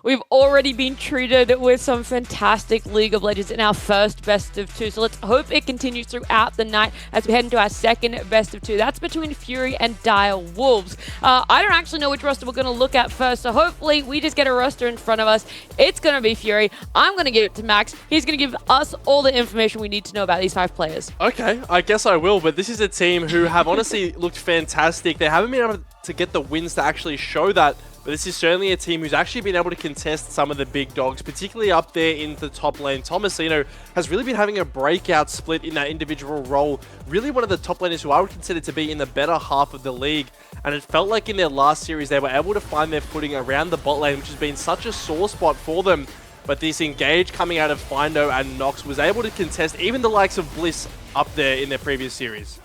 we've already been treated with some fantastic League of Legends in our first best of two. So let's hope it continues throughout the night as we head into our second best of two. That's between Fury and Dire Wolves. I don't actually know which roster we're going to look at first, so hopefully we just get a roster in front of us. It's going to be Fury. I'm going to give it to Max. He's going to give us all the information we need to know about these 5 players. Okay, I guess I will, but this is a team who have honestly looked fantastic. They haven't been able to get the wins to actually show that, but this is certainly a team who's actually been able to contest some of the big dogs, particularly up there in the top lane. Tomasino has really been having a breakout split in that individual role. Really one of the top laners who I would consider to be in the better half of the league. And it felt like in their last series, they were able to find their footing around the bot lane, which has been such a sore spot for them. But this engage coming out of Findo and Nox was able to contest even the likes of Bliss up there in their previous series.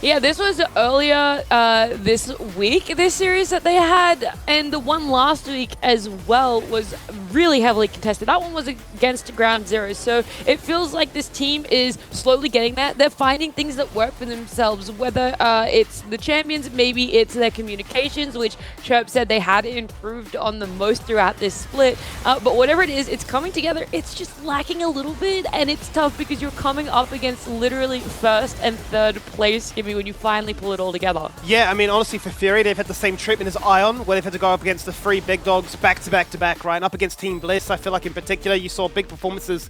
Yeah, this was earlier this week, this series that they had, and the one last week as well was really heavily contested. That one was against Ground Zero, so it feels like this team is slowly getting there. They're finding things that work for themselves, whether it's the champions, maybe it's their communications, which Chirp said they had improved on the most throughout this split. But whatever it is, it's coming together. It's just lacking a little bit, and it's tough because you're coming up against literally first and third place when you finally pull it all together. Yeah, I mean, honestly, for Fury, they've had the same treatment as Ion, where they've had to go up against the 3 big dogs back to back to back, right? And up against Team Bliss, I feel like in particular, you saw big performances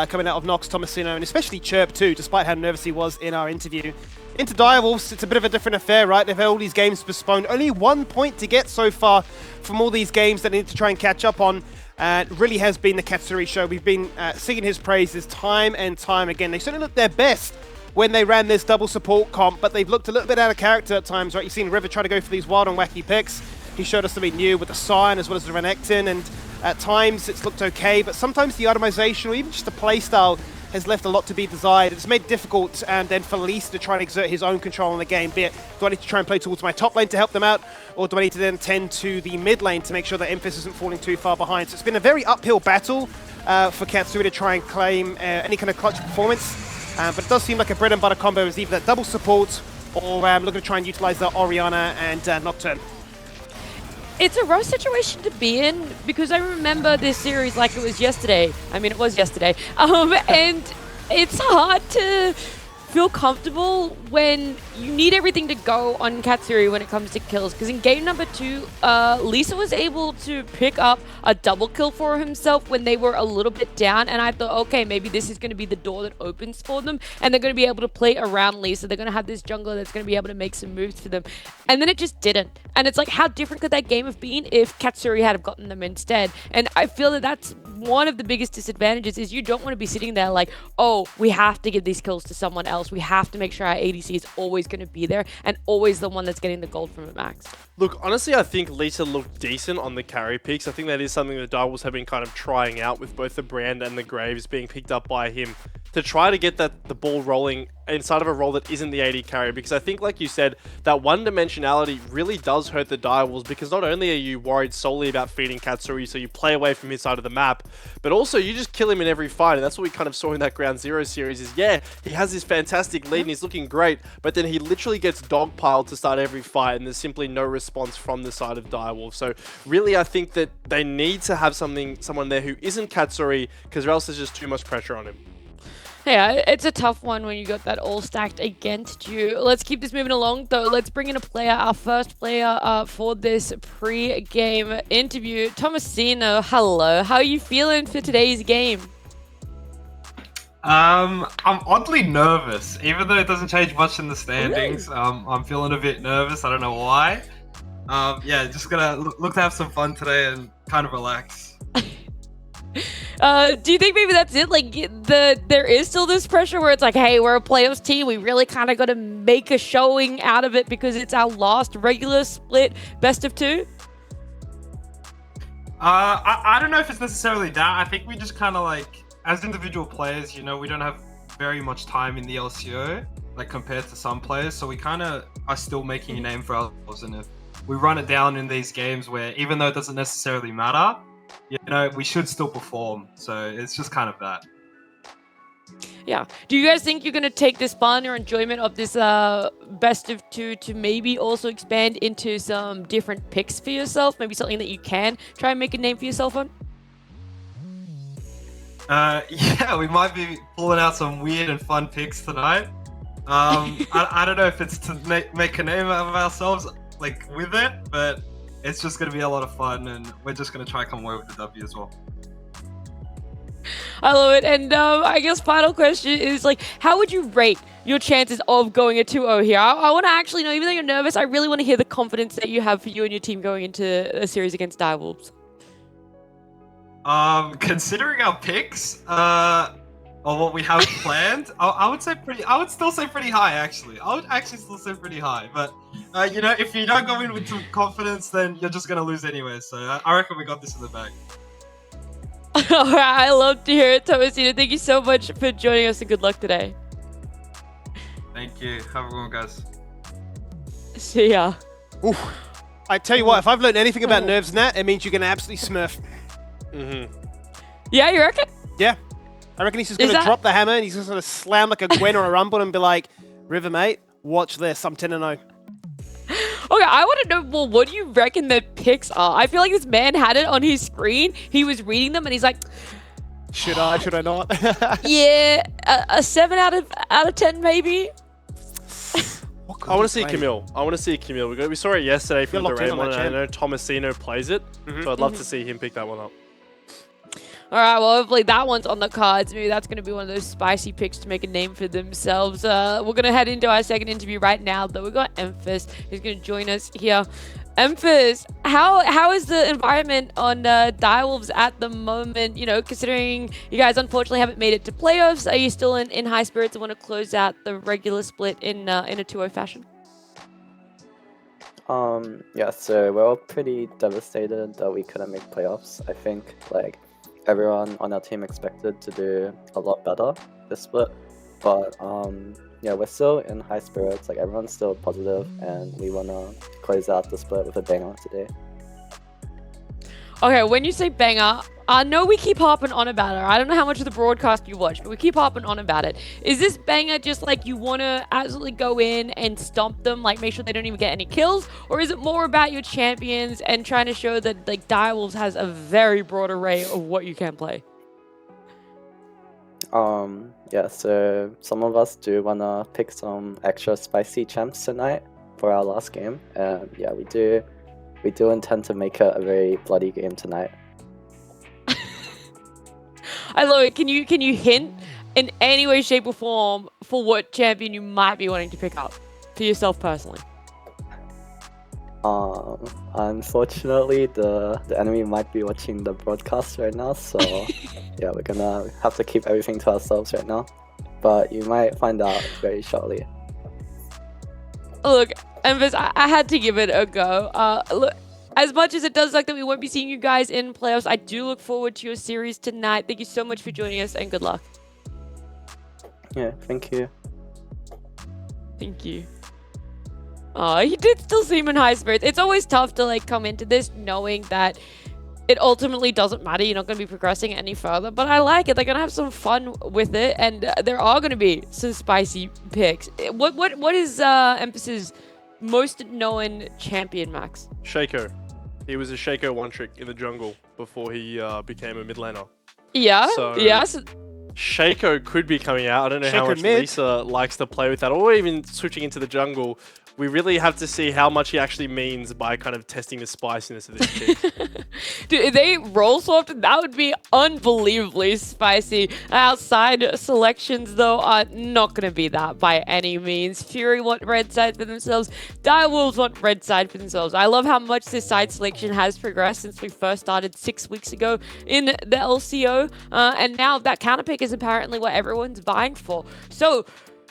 coming out of Nox, Tomasino, and especially Chirp too, despite how nervous he was in our interview. Into Direwolves, it's a bit of a different affair, right? They've had all these games postponed. Only 1 point to get so far from all these games that they need to try and catch up on. It really has been the Katsuri show. We've been singing his praises time and time again. They certainly looked their best when they ran this double support comp, but they've looked a little bit out of character at times, right? You've seen River try to go for these wild and wacky picks. He showed us something new with the Scion as well as the Renekton, and at times it's looked okay, but sometimes the itemization or even just the playstyle has left a lot to be desired. It's made it difficult and then for Lise to try and exert his own control on the game, be it, do I need to try and play towards my top lane to help them out, or do I need to then tend to the mid lane to make sure that Emphis isn't falling too far behind? So it's been a very uphill battle for Katsuri to try and claim any kind of clutch performance. But it does seem like a bread and butter combo is either that double support or looking to try and utilize the Orianna and Nocturne. It's a rough situation to be in because I remember this series like it was yesterday. I mean, it was yesterday. And it's hard to feel comfortable when you need everything to go on Katsuri when it comes to kills. Because in game number 2, Lisa was able to pick up a double kill for himself when they were a little bit down. And I thought, okay, maybe this is going to be the door that opens for them. And they're going to be able to play around Lisa. They're going to have this jungler that's going to be able to make some moves for them. And then it just didn't. And it's like, how different could that game have been if Katsuri had have gotten them instead? And I feel that that's one of the biggest disadvantages is you don't want to be sitting there like, oh, we have to give these kills to someone else. We have to make sure our ADC is always going to be there and always the one that's getting the gold from it, Max. Look, honestly, I think Lisa looked decent on the carry picks. I think that is something the Direwolves have been kind of trying out with both the Brand and the Graves being picked up by him to try to get the ball rolling inside of a role that isn't the AD carry, because I think, like you said, that one-dimensionality really does hurt the Direwolves, because not only are you worried solely about feeding Katsuri, so you play away from his side of the map, but also you just kill him in every fight, and that's what we kind of saw in that Ground Zero series is, yeah, he has this fantastic lead and he's looking great, but then he literally gets dogpiled to start every fight, and there's simply no response from the side of Direwolves. So really, I think that they need to have someone there who isn't Katsuri, because or else there's just too much pressure on him. Yeah, it's a tough one when you got that all stacked against you. Let's keep this moving along, though. Let's bring in a player, our first player for this pre-game interview. Tomasino, hello. How are you feeling for today's game? I'm oddly nervous, even though it doesn't change much in the standings. I'm feeling a bit nervous. I don't know why. Yeah, just gonna look to have some fun today and kind of relax. Do you think maybe that's it? Like, there is still this pressure where it's like, hey, we're a playoffs team. We really kind of got to make a showing out of it because it's our last regular split best of 2? I don't know if it's necessarily that. I think we just kind of like, as individual players, you know, we don't have very much time in the LCO, like compared to some players. So we kind of are still making a name for ourselves. And if we run it down in these games where, even though it doesn't necessarily matter, you know, we should still perform. So it's just kind of that. Yeah. Do you guys think you're going to take this fun or enjoyment of this best of two to maybe also expand into some different picks for yourself? Maybe something that you can try and make a name for yourself on? Yeah, we might be pulling out some weird and fun picks tonight. I don't know if it's to make a name out of ourselves, like, with it, but it's just going to be a lot of fun, and we're just going to try and come away with the W as well. I love it. And I guess final question is, like, how would you rate your chances of going a 2-0 here? I want to actually know, even though you're nervous, I really want to hear the confidence that you have for you and your team going into a series against Direwolves. Considering our picks, or what we have planned, I would still say pretty high, actually. I would actually still say pretty high, but, you know, if you don't go in with some confidence, then you're just going to lose anyway, so I reckon we got this in the bag. All right, I love to hear it, Tomasino. Thank you so much for joining us, and good luck today. Thank you. Have a good one, guys. See ya. Oof. I tell you what, if I've learned anything about nerves, Nat, it means you're going to absolutely smurf. Yeah, you reckon? Yeah. I reckon he's just going to drop the hammer and he's just going to slam like a Gwen or a Rumble and be like, River, mate, watch this. I'm 10-0. Okay, I want to know, well, what do you reckon the picks are? I feel like this man had it on his screen. He was reading them and he's like, should I not? yeah, a 7 out of 10 maybe. I want to see Camille. I want to see Camille. We saw it yesterday from the Raymond, and I know Tomasino plays it, so I'd love to see him pick that one up. All right, well, hopefully that one's on the cards. Maybe that's going to be one of those spicy picks to make a name for themselves. We're going to head into our second interview right now, though. We've got Emphas, who's going to join us here. Emphas, how is the environment on Direwolves at the moment? You know, considering you guys unfortunately haven't made it to playoffs, are you still in high spirits and want to close out the regular split in a 2-0 fashion? Yeah, so we're all pretty devastated that we couldn't make playoffs. I think, like, everyone on our team expected to do a lot better this split, but yeah, we're still in high spirits. Like, everyone's still positive, and we want to close out the split with a banger today. Okay, when you say banger, I know we keep harping on about it. I don't know how much of the broadcast you watch, but we keep harping on about it. Is this banger just like you want to absolutely go in and stomp them, like make sure they don't even get any kills? Or is it more about your champions and trying to show that, like, Direwolves has a very broad array of what you can play? Yeah, so some of us do want to pick some extra spicy champs tonight for our last game. And yeah, we do intend to make it a very bloody game tonight. I love it. Can you hint in any way, shape, or form for what champion you might be wanting to pick up for yourself personally? Unfortunately, the enemy might be watching the broadcast right now, so yeah, we're gonna have to keep everything to ourselves right now. But you might find out very shortly. Look, Emphas, I had to give it a go. Look, as much as it does suck that we won't be seeing you guys in playoffs, I do look forward to your series tonight. Thank you so much for joining us, and good luck. Yeah, thank you. Thank you. Oh, he did still seem in high spirits. It's always tough to, like, come into this knowing that it ultimately doesn't matter. You're not going to be progressing any further. But I like it. They're going to have some fun with it, and there are going to be some spicy picks. What is Emphasis' most known champion, Max? Shaco. He was a Shaco one-trick in the jungle before he became a mid laner. Yeah, So, yes. Shaco could be coming out. I don't know how Shaco much mid. Lisa likes to play with that, or even switching into the jungle. We really have to see how much he actually means by kind of testing the spiciness of this pick. Dude, if they roll swapped, that would be unbelievably spicy. Outside selections, though, are not going to be that by any means. Fury want red side for themselves. Direwolves want red side for themselves. I love how much this side selection has progressed since we first started 6 weeks ago in the LCO. And now that counter pick is apparently what everyone's vying for. So,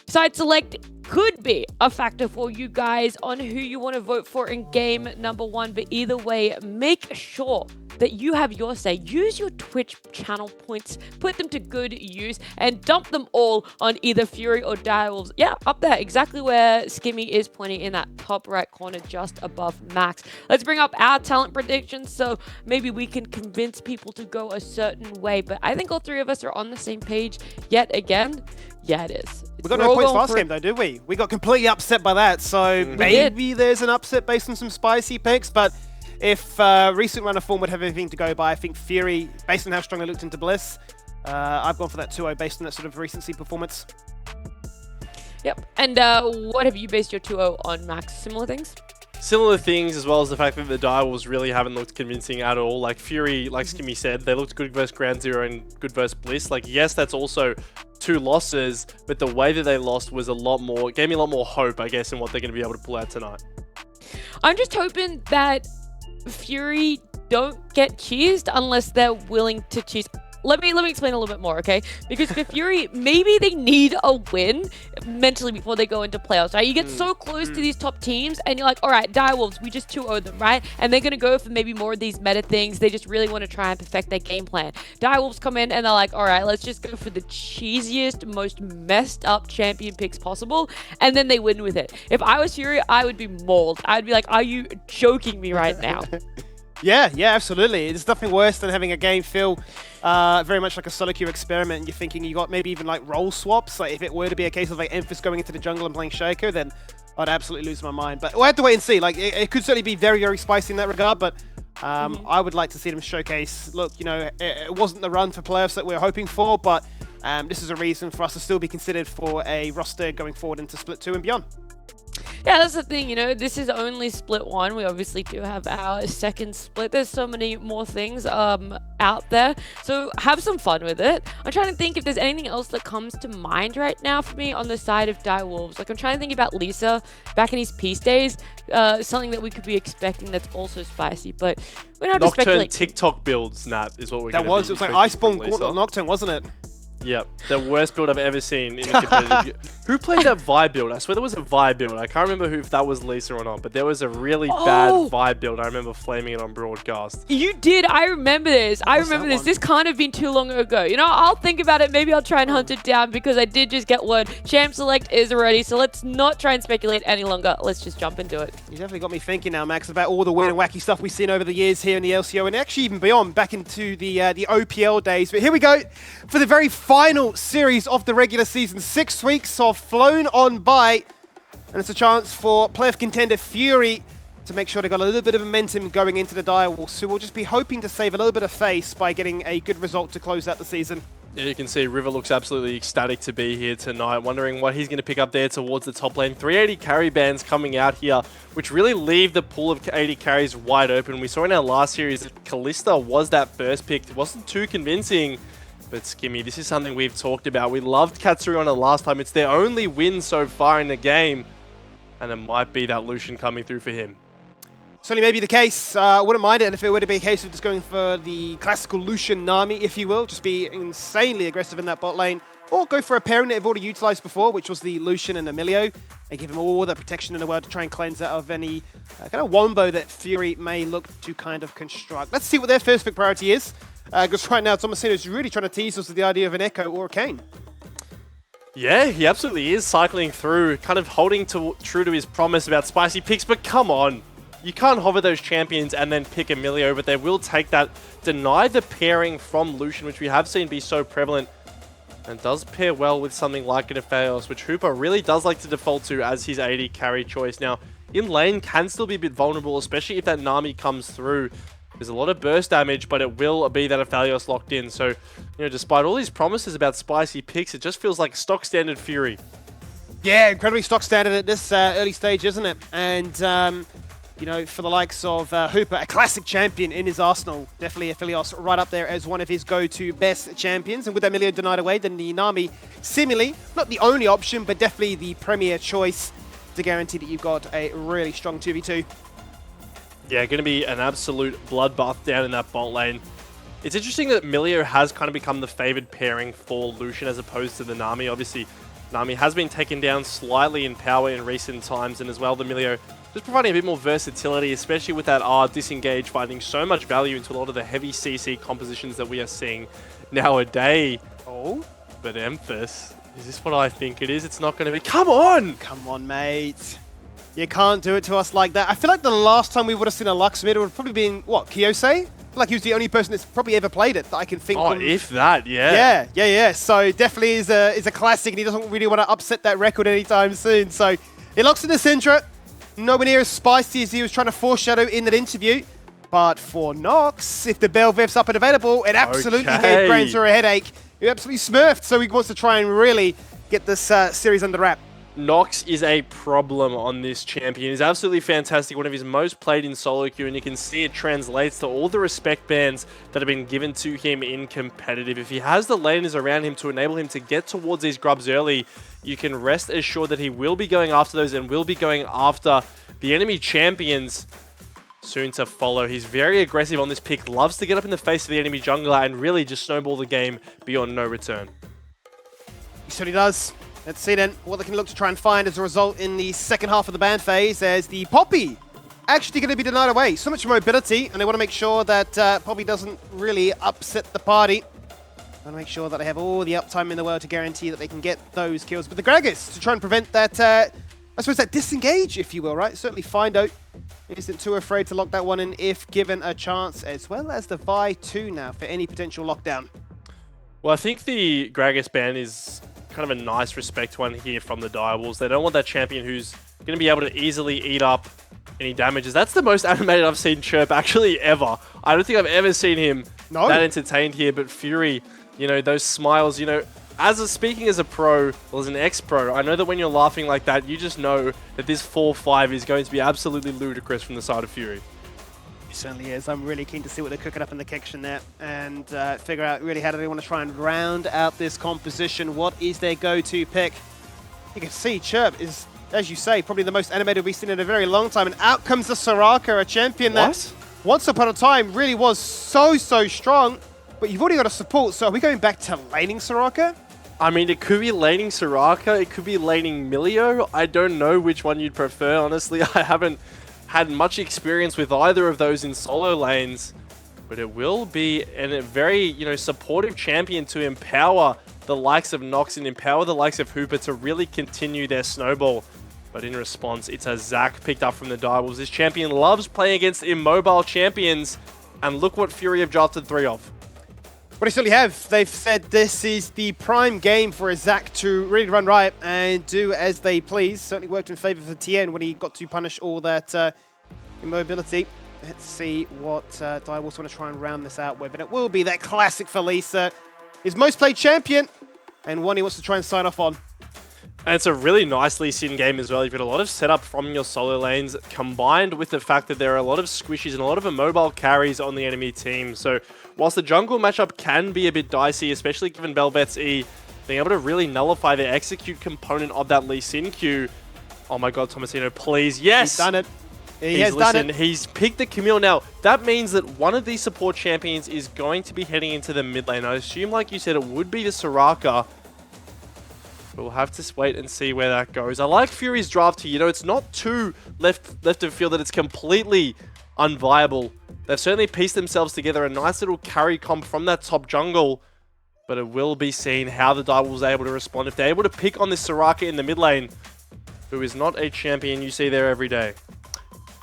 side select could be a factor for you guys on who you want to vote for in game number 1. But either way, make sure that you have your say. Use your Twitch channel points, put them to good use, and dump them all on either Fury or Direwolves. Yeah, up there, exactly where Skimmy is pointing in that top right corner just above Max. Let's bring up our talent predictions so maybe we can convince people to go a certain way. But I think all three of us are on the same page yet again. Yeah, it is. We got no points last game though, did we? We got completely upset by that, so maybe there's an upset based on some spicy picks, but if recent run of form would have anything to go by, I think Fury, based on how strong they looked into Bliss, I've gone for that 2-0 based on that sort of recency performance. Yep. And what have you based your 2-0 on, Max? Similar things? Similar things, as well as the fact that the Direwolves really haven't looked convincing at all. Like Fury, like Skimmy said, they looked good versus Ground Zero and good versus Bliss. Like, yes, that's also 2 losses, but the way that they lost was a lot more, gave me a lot more hope, I guess, in what they're going to be able to pull out tonight. I'm just hoping that Fury don't get cheesed unless they're willing to cheese. Let me explain a little bit more, okay? Because for Fury, maybe they need a win mentally before they go into playoffs, right? You get so close to these top teams, and you're like, all right, Direwolves, we just 2-0 them, right? And they're going to go for maybe more of these meta things. They just really want to try and perfect their game plan. Direwolves come in, and they're like, all right, let's just go for the cheesiest, most messed up champion picks possible, and then they win with it. If I was Fury, I would be mauled. I'd be like, are you joking me right now? Yeah, absolutely. There's nothing worse than having a game feel very much like a solo queue experiment, and you're thinking you got maybe even like role swaps. Like if it were to be a case of like Emphas going into the jungle and playing Shaco, then I'd absolutely lose my mind. But we'll have to wait and see. Like it could certainly be very, very spicy in that regard, but I would like to see them showcase, look, you know, it wasn't the run for playoffs that we were hoping for, but this is a reason for us to still be considered for a roster going forward into Split 2 and beyond. Yeah, that's the thing, you know, this is only Split 1. We obviously do have our second split. There's so many more things out there, so have some fun with it. I'm trying to think if there's anything else that comes to mind right now for me on the side of Direwolves. Like, I'm trying to think about Lisa back in his Peace days, something that we could be expecting that's also spicy, but we don't have to speculate. Nocturne TikTok builds, Nat, is what we're going to That was, it was like Iceborne Gauntlet Nocturne, wasn't it? Yep, the worst build I've ever seen in a competitive. Who played that Vi build? I swear there was a Vi build. I can't remember if that was Lisa or not, but there was a really bad Vi build. I remember flaming it on broadcast. You did. I remember this. I remember this. This can't have been too long ago. You know, I'll think about it. Maybe I'll try and hunt it down because I did just get word. Champ Select is ready, so let's not try and speculate any longer. Let's just jump into it. You definitely got me thinking now, Max, about all the weird and wacky stuff we've seen over the years here in the LCO and actually even beyond, back into the OPL days. But here we go for the very final series of the regular season. 6 weeks have flown on by, and it's a chance for playoff contender Fury to make sure they got a little bit of momentum going into the Direwolves. So we'll just be hoping to save a little bit of face by getting a good result to close out the season. Yeah, you can see River looks absolutely ecstatic to be here tonight, wondering what he's going to pick up there towards the top lane. 380 carry bands coming out here, which really leave the pool of 80 carries wide open. We saw in our last series that Kalista was that first pick. It wasn't too convincing. But Skimmy, this is something we've talked about. We loved Katsuriana last time. It's their only win so far in the game. And it might be that Lucian coming through for him. Certainly may be the case. Wouldn't mind it if it were to be a case of just going for the classical Lucian Nami, if you will. Just be insanely aggressive in that bot lane. Or go for a pairing that they've already utilized before, which was the Lucian and Emilio. And give him all the protection in the world to try and cleanse out of any kind of wombo that Fury may look to kind of construct. Let's see what their first pick priority is. Because right now, Tomasino is really trying to tease us with the idea of an Echo or a Kayn. Yeah, he absolutely is cycling through, kind of holding true to his promise about spicy picks, but come on. You can't hover those champions and then pick Emilio, but they will take that, deny the pairing from Lucian, which we have seen be so prevalent, and does pair well with something like an Aphelios, which Hooper really does like to default to as his 80 carry choice. Now, in lane can still be a bit vulnerable, especially if that Nami comes through. There's a lot of burst damage, but it will be that Aphelios locked in. So, you know, despite all these promises about spicy picks, it just feels like stock standard Fury. Yeah, incredibly stock standard at this early stage, isn't it? And, you know, for the likes of Hooper, a classic champion in his arsenal. Definitely Aphelios right up there as one of his go-to best champions. And with Emilio denied away, then the Nami, seemingly, not the only option, but definitely the premier choice to guarantee that you've got a really strong 2v2. Yeah, going to be an absolute bloodbath down in that bot lane. It's interesting that Emilio has kind of become the favored pairing for Lucian as opposed to the Nami. Obviously, Nami has been taken down slightly in power in recent times, and as well, the Emilio just providing a bit more versatility, especially with that R disengage, finding so much value into a lot of the heavy CC compositions that we are seeing nowadays. Oh, But Emphas, is this what I think it is? It's not going to be. Come on! come on, mate. You can't do it to us like that. I feel like the last time we would have seen a Lux mid would have probably been, what, Kiyose? I feel like he was the only person that's probably ever played it that I can think Oh, of. if that, yeah. Yeah. So definitely is a classic, and he doesn't really want to upset that record anytime soon. So he locks in the Syndra. Nowhere near as spicy as he was trying to foreshadow in that interview. But for Nox, if the Belveth's up and available, it absolutely gave Granzer a headache. He absolutely smurfed, so he wants to try and really get this series under wrap. Nox is a problem on this champion. He's absolutely fantastic, one of his most played in solo queue, and you can see it translates to all the respect bands that have been given to him in competitive. If he has the laners around him to enable him to get towards these grubs early, you can rest assured that he will be going after those and will be going after the enemy champions soon to follow. He's very aggressive on this pick, loves to get up in the face of the enemy jungler and really just snowball the game beyond no return. He certainly does. Let's see then what they can look to try and find as a result in the second half of the ban phase, as the Poppy actually going to be denied away. So much mobility, and they want to make sure that Poppy doesn't really upset the party. They want to make sure that they have all the uptime in the world to guarantee that they can get those kills. But the Gragas to try and prevent that, I suppose, that disengage, if you will, right? Certainly Findo isn't too afraid to lock that one in if given a chance, as well as the Vi 2 now for any potential lockdown. Well, I think the Gragas ban is kind of a nice respect one here from the Direwolves. They don't want that champion who's going to be able to easily eat up any damages. That's the most animated I've seen Chirp actually ever. I don't think I've ever seen him that entertained here, but Fury, you know, those smiles, you know, speaking as a pro, or as an ex-pro, I know that when you're laughing like that, you just know that this 4-5 is going to be absolutely ludicrous from the side of Fury. It certainly is. I'm really keen to see what they're cooking up in the kitchen there and figure out really how do they want to try and round out this composition. What is their go-to pick? You can see Chirp is, as you say, probably the most animated we've seen in a very long time. And out comes the Soraka, a champion that once upon a time really was so strong. But you've already got a support, so are we going back to laning Soraka? I mean, it could be laning Soraka, it could be laning Milio. I don't know which one you'd prefer, honestly. I haven't had much experience with either of those in solo lanes, but it will be a very, you know, supportive champion to empower the likes of Nox and empower the likes of Hooper to really continue their snowball. But in response, it's a Zac picked up from the Direwolves. This champion loves playing against immobile champions, and look what Fury have drafted 3 of. What they certainly have. They've said this is the prime game for a Zac to really run riot and do as they please. Certainly worked in favor for Tien when he got to punish all that immobility. Let's see what Direwolves want to try and round this out with. And it will be that classic for Lisa. His most played champion, and one he wants to try and sign off on. And it's a really nicely seen game as well. You've got a lot of setup from your solo lanes, combined with the fact that there are a lot of squishies and a lot of immobile carries on the enemy team. So whilst the jungle matchup can be a bit dicey, especially given Belveth's E, being able to really nullify the execute component of that Lee Sin Q. Oh my god, Tomasino, please, yes! He's done it. He has done it. He's picked the Camille now. That means that one of these support champions is going to be heading into the mid lane. I assume, like you said, it would be the Soraka. We'll have to wait and see where that goes. I like Fury's draft here. You know, it's not too left of field that it's completely unviable. They've certainly pieced themselves together a nice little carry comp from that top jungle. But it will be seen how the Direwolves are able to respond. If they're able to pick on this Soraka in the mid lane, who is not a champion you see there every day.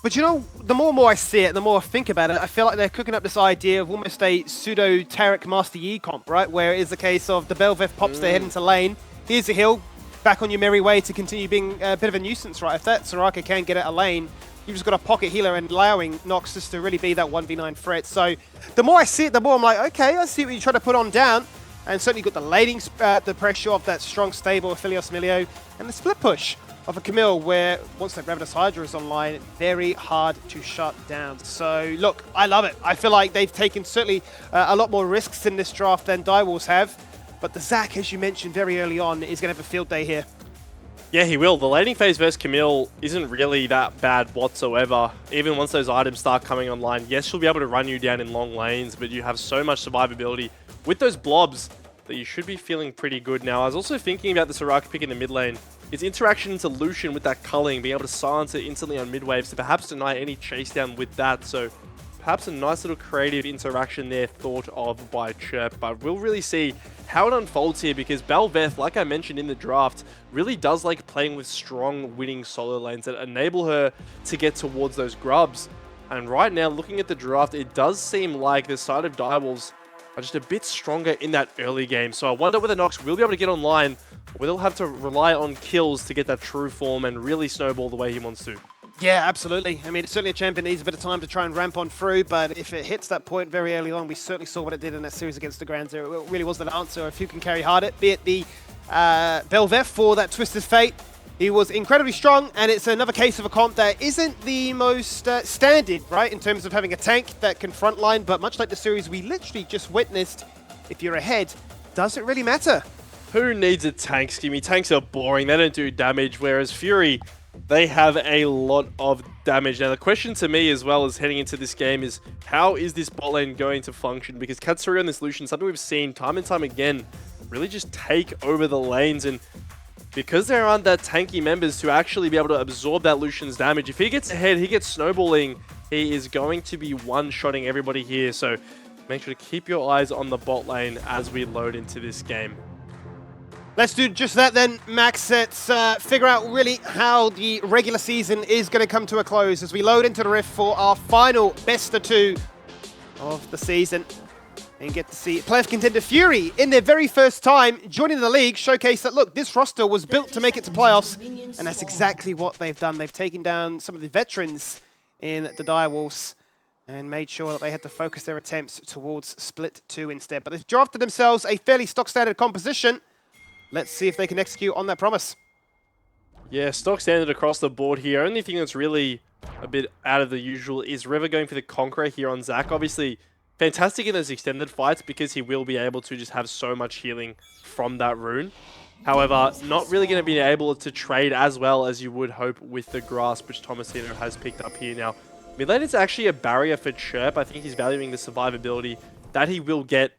But you know, the more and more I see it, the more I think about it, I feel like they're cooking up this idea of almost a pseudo Tarek Master Yi comp, right? Where it is the case of the Belveth pops their head into lane. Here's a hill, back on your merry way to continue being a bit of a nuisance, right? If that Soraka can get out a lane, you've just got a pocket healer and allowing Nox just to really be that 1v9 threat. So the more I see it, the more I'm like, okay, I see what you're trying to put on down. And certainly got the laning, the pressure of that strong stable of Philios Milio, and the split push of a Camille where once that Gravitas Hydra is online, very hard to shut down. So look, I love it. I feel like they've taken certainly a lot more risks in this draft than Direwolves have. But the Zac, as you mentioned very early on, is going to have a field day here. Yeah, he will. The laning phase versus Camille isn't really that bad whatsoever. Even once those items start coming online, yes, she'll be able to run you down in long lanes, but you have so much survivability. With those blobs, that you should be feeling pretty good now. I was also thinking about the Soraka pick in the mid lane. Its interaction into Lucian with that culling, being able to silence it instantly on mid wave to perhaps deny any chase down with that. So perhaps a nice little creative interaction there thought of by Chirp, but we'll really see how it unfolds here because Bel'Veth, like I mentioned in the draft, really does like playing with strong winning solo lanes that enable her to get towards those grubs. And right now, looking at the draft, it does seem like the side of Direwolves are just a bit stronger in that early game. So I wonder whether Nox will be able to get online, or whether he'll have to rely on kills to get that true form and really snowball the way he wants to. Yeah, absolutely. I mean, certainly a champion needs a bit of time to try and ramp on through, but if it hits that point very early on, we certainly saw what it did in that series against the Grand Zero. It really was an answer if you can carry hard it, be it the Bel'Veth for that Twisted Fate. He was incredibly strong, and it's another case of a comp that isn't the most standard, right, in terms of having a tank that can frontline, but much like the series we literally just witnessed, if you're ahead, does it really matter? Who needs a tank, Skimmy? Tanks are boring, they don't do damage, whereas Fury, they have a lot of damage. Now, the question to me as well as heading into this game is, how is this bot lane going to function? Because Katsuri on this Lucian, something we've seen time and time again, really just take over the lanes, and because there aren't that tanky members to actually be able to absorb that Lucian's damage, if he gets ahead, he gets snowballing, he is going to be one-shotting everybody here. So make sure to keep your eyes on the bot lane as we load into this game. Let's do just that then, Max. Let's figure out really how the regular season is going to come to a close as we load into the Rift for our final best of 2 of the season. And get to see playoff contender Fury in their very first time joining the league showcase that, look, this roster was built to make it to playoffs, and that's exactly what they've done. They've taken down some of the veterans in the Direwolves and made sure that they had to focus their attempts towards Split 2 instead. But they've drafted themselves a fairly stock standard composition. Let's see if they can execute on that promise. Yeah, stock standard across the board here. Only thing that's really a bit out of the usual is River going for the Conqueror here on Zac. Obviously, fantastic in those extended fights because he will be able to just have so much healing from that rune. However, not really going to be able to trade as well as you would hope with the Grasp, which Tomasino has picked up here now. Mid lane is actually a barrier for Chirp. I think he's valuing the survivability that he will get,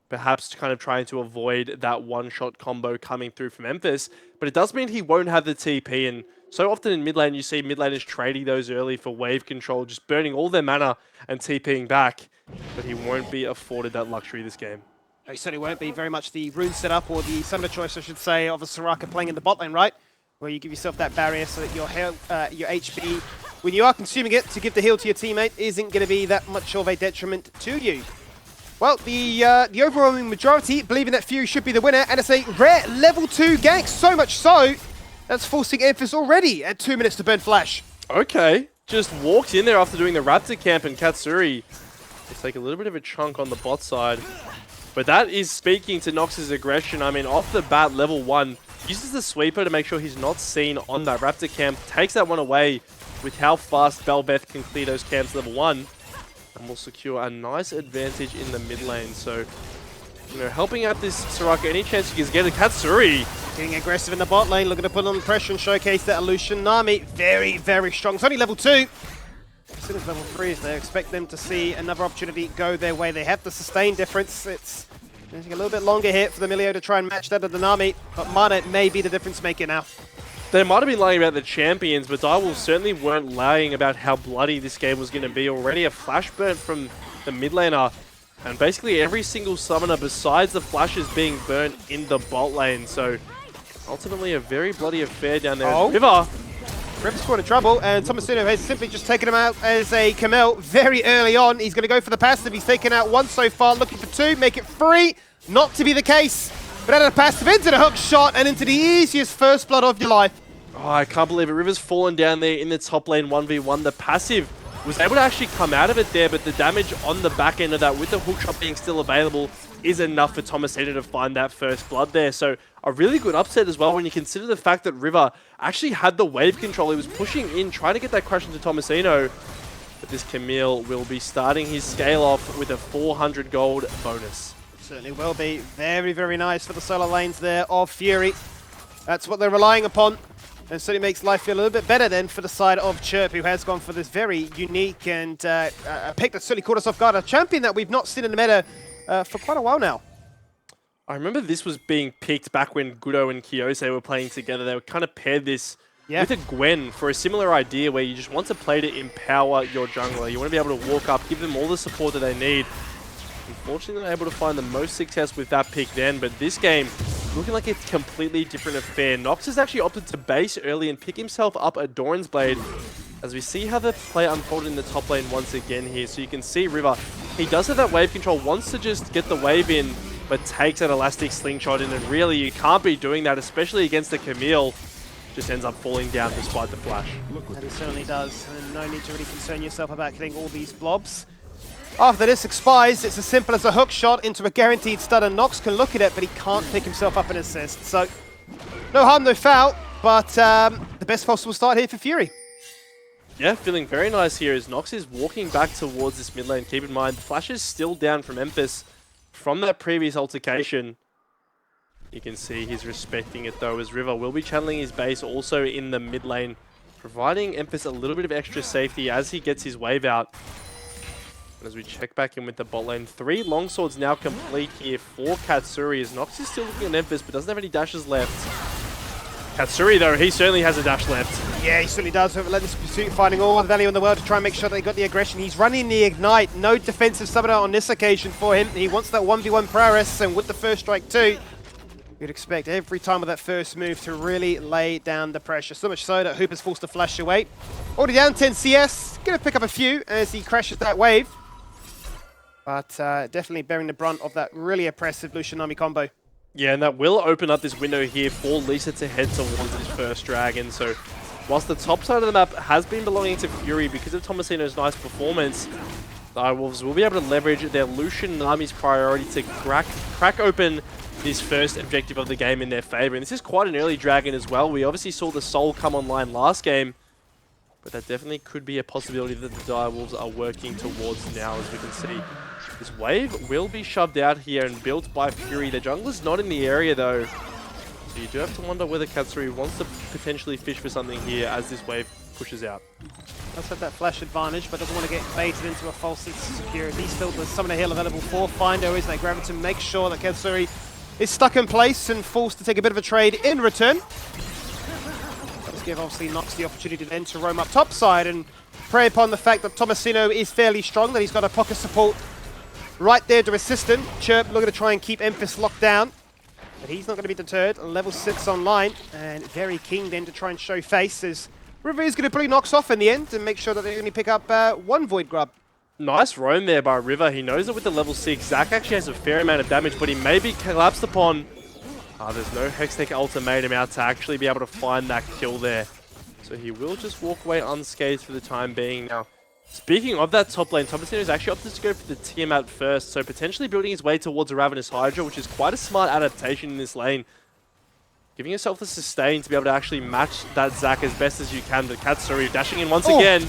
perhaps kind of trying to avoid that one-shot combo coming through from Memphis. But it does mean he won't have the TP, and so often in mid lane you see mid laners trading those early for wave control, just burning all their mana and TPing back. But he won't be afforded that luxury this game. He certainly won't be very much the rune setup, or the summoner choice, I should say, of a Soraka playing in the bot lane, right? Where you give yourself that barrier so that your HP, when you are consuming it to give the heal to your teammate, isn't going to be that much of a detriment to you. Well, the overwhelming majority believing that Fury should be the winner, and it's a rare level 2 gank, so much so, that's forcing Memphis already at 2 minutes to burn Flash. Okay, just walked in there after doing the Raptor camp, and Katsuri will take a little bit of a chunk on the bot side. But that is speaking to Nox's aggression. I mean, off the bat, level 1, uses the sweeper to make sure he's not seen on that Raptor camp, takes that one away with how fast Bel'Veth can clear those camps level 1, and will secure a nice advantage in the mid lane. So, you know, helping out this Soraka any chance you can get. Katsuri getting aggressive in the bot lane, looking to put on pressure and showcase that illusion. Nami, very, very strong. It's only level 2. As soon as level 3 is there, expect them to see another opportunity go their way. They have the sustain difference. It's taking a little bit longer here for the Milio to try and match that of the Nami, but Mana may be the difference maker now. They might have been lying about the champions, but Direwolves certainly weren't lying about how bloody this game was going to be. Already a flash burn from the mid laner, and basically every single summoner besides the flashes being burnt in the bot lane. So ultimately a very bloody affair down there. Oh. River's caught in trouble, and Tomasino has simply just taken him out as a Camille very early on. He's going to go for the passive. He's taken out 1 so far, looking for 2, make it 3. Not to be the case, but out of the passive into the hook shot and into the easiest first blood of your life. Oh, I can't believe it. River's fallen down there in the top lane 1v1. The passive was able to actually come out of it there, but the damage on the back end of that with the hook shot being still available is enough for Tomasino to find that first blood there. So a really good upset as well when you consider the fact that River actually had the wave control. He was pushing in, trying to get that crash into Tomasino. But this Camille will be starting his scale off with a 400 gold bonus. Certainly will be. Very, very nice for the solo lanes there of Fury. That's what they're relying upon. And certainly makes life feel a little bit better then for the side of Chirp, who has gone for this very unique and a pick that certainly caught us off guard. A champion that we've not seen in the meta for quite a while now. I remember this was being picked back when Gudo and Kiyose were playing together. They were kind of paired this with a Gwen for a similar idea where you just want to play to empower your jungler. You want to be able to walk up, give them all the support that they need. Unfortunately, they're able to find the most success with that pick then, but this game looking like it's a completely different affair. Nox has actually opted to base early and pick himself up a Doran's Blade as we see how the play unfolded in the top lane once again here. So you can see River, he does have that wave control, wants to just get the wave in, but takes that elastic slingshot in, and really you can't be doing that, especially against the Camille. Just ends up falling down despite the flash. And he certainly does, and no need to really concern yourself about getting all these blobs. After this expires, it's as simple as a hook shot into a guaranteed stun, and Nox can look at it, but he can't pick himself up an assist. So, no harm, no foul, but the best possible start here for Fury. Yeah, feeling very nice here as Nox is walking back towards this mid lane. Keep in mind, the flash is still down from Memphis from that previous altercation. You can see he's respecting it though, as River will be channeling his base also in the mid lane, providing Memphis a little bit of extra safety as he gets his wave out. As we check back in with the bot lane, 3 longswords now complete here for Katsuri, as Nox is still looking at Memphis but doesn't have any dashes left. Katsuri though, he certainly has a dash left. Yeah, he certainly does. Relentless pursuit, finding all the value in the world to try and make sure they got the aggression. He's running the Ignite, no defensive summoner on this occasion for him. He wants that 1v1 prowess, and with the first strike too, you'd expect every time with that first move to really lay down the pressure. So much so that Hooper's forced to flash away. Already down 10 CS, gonna pick up a few as he crashes that wave. But definitely bearing the brunt of that really oppressive Lucianami combo. Yeah, and that will open up this window here for Lisa to head towards his first dragon. So, whilst the top side of the map has been belonging to Fury because of Tomasino's nice performance, the Direwolves will be able to leverage their Lucian Nami's priority to crack open this first objective of the game in their favor. And this is quite an early dragon as well. We obviously saw the Soul come online last game, but that definitely could be a possibility that the Direwolves are working towards now, as we can see. This wave will be shoved out here and built by Fury. The jungler's not in the area though, so you do have to wonder whether Katsuri wants to potentially fish for something here as this wave pushes out. Does have that flash advantage, but doesn't want to get baited into a false sense of security. Still, there's Summoner Heal available for Findo, isn't there? Graviton makes sure that Katsuri is stuck in place and forced to take a bit of a trade in return. Let's give obviously Nox the opportunity then to roam up topside and prey upon the fact that Tomasino is fairly strong, that he's got a pocket support right there to assist him. Chirp looking to try and keep Memphis locked down, but he's not going to be deterred. Level 6 online, and very keen then to try and show face, as River is going to probably Nox off in the end and make sure that they only pick up 1 Void Grub. Nice roam there by River. He knows that with the level 6, Zac actually has a fair amount of damage, but he may be collapsed upon. There's no Hextech ultimatum out to actually be able to find that kill there. So he will just walk away unscathed for the time being. Now, speaking of that top lane, Tomasino has actually opted to go for the Tiamat first, so potentially building his way towards a Ravenous Hydra, which is quite a smart adaptation in this lane. Giving yourself the sustain to be able to actually match that Zac as best as you can. But Katsuri dashing in once again.